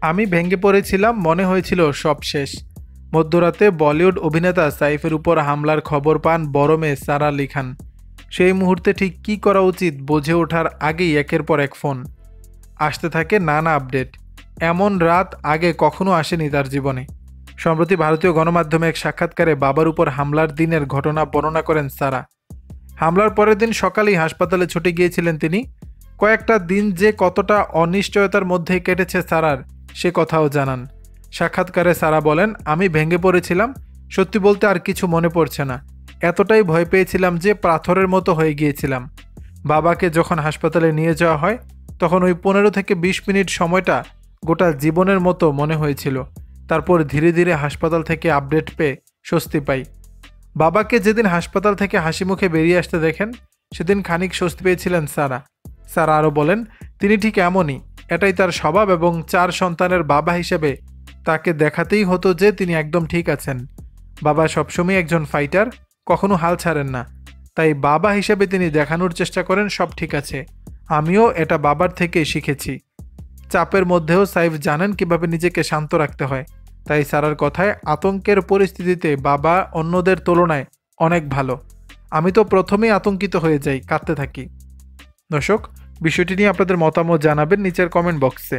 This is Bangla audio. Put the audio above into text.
আমি ভেঙে পড়েছিলাম, মনে হয়েছিল সব শেষ। মধ্যরাতে বলিউড অভিনেতা সাইফের উপর হামলার খবর পান বড় মেয়ে সারা আলি খান। সেই মুহূর্তে ঠিক কী করা উচিত বুঝে ওঠার আগেই একের পর এক ফোন আসতে থাকে, নানা আপডেট। এমন রাত আগে কখনো আসেনি তার জীবনে। সম্প্রতি ভারতীয় গণমাধ্যমে এক সাক্ষাৎকারে বাবার উপর হামলার দিনের ঘটনা বর্ণনা করেন সারা। হামলার পরের দিন সকালেই হাসপাতালে ছুটে গিয়েছিলেন তিনি। কয়েকটা দিন যে কতটা অনিশ্চয়তার মধ্যে কেটেছে সারার, সে কথাও জানান। সাক্ষাৎকারে সারা বলেন, আমি ভেঙে পড়েছিলাম, সত্যি বলতে আর কিছু মনে পড়ছে না। এতটাই ভয় পেয়েছিলাম যে পাথরের মতো হয়ে গিয়েছিলাম। বাবাকে যখন হাসপাতালে নিয়ে যাওয়া হয় তখন ওই 15 থেকে 20 মিনিট সময়টা গোটা জীবনের মতো মনে হয়েছিল। তারপর ধীরে ধীরে হাসপাতাল থেকে আপডেট পেয়ে স্বস্তি পাই। বাবাকে যেদিন হাসপাতাল থেকে হাসি মুখে বেরিয়ে আসতে দেখেন, সেদিন খানিক স্বস্তি পেয়েছিলেন সারা। সারা আরও বলেন, তিনি ঠিক এমনই, এটাই তার স্বভাব এবং 4 সন্তানের বাবা হিসেবে তাকে দেখাতেই হতো যে তিনি একদম ঠিক আছেন। বাবা সবসময় একজন ফাইটার, কখনো হাল ছাড়েন না। তাই বাবা হিসেবে তিনি দেখানোর চেষ্টা করেন সব ঠিক আছে। আমিও এটা বাবার থেকেই শিখেছি। চাপের মধ্যেও সাইফ জানেন কিভাবে নিজেকে শান্ত রাখতে হয়। তাই সারার কথায়, আতঙ্কের পরিস্থিতিতে বাবা অন্যদের তুলনায় অনেক ভালো। আমি তো প্রথমেই আতঙ্কিত হয়ে যাই, কাঁদতে থাকি। দর্শক, বিষয়টি নিয়ে আপনাদের মতামত জানাবেন নিচের কমেন্ট বক্সে।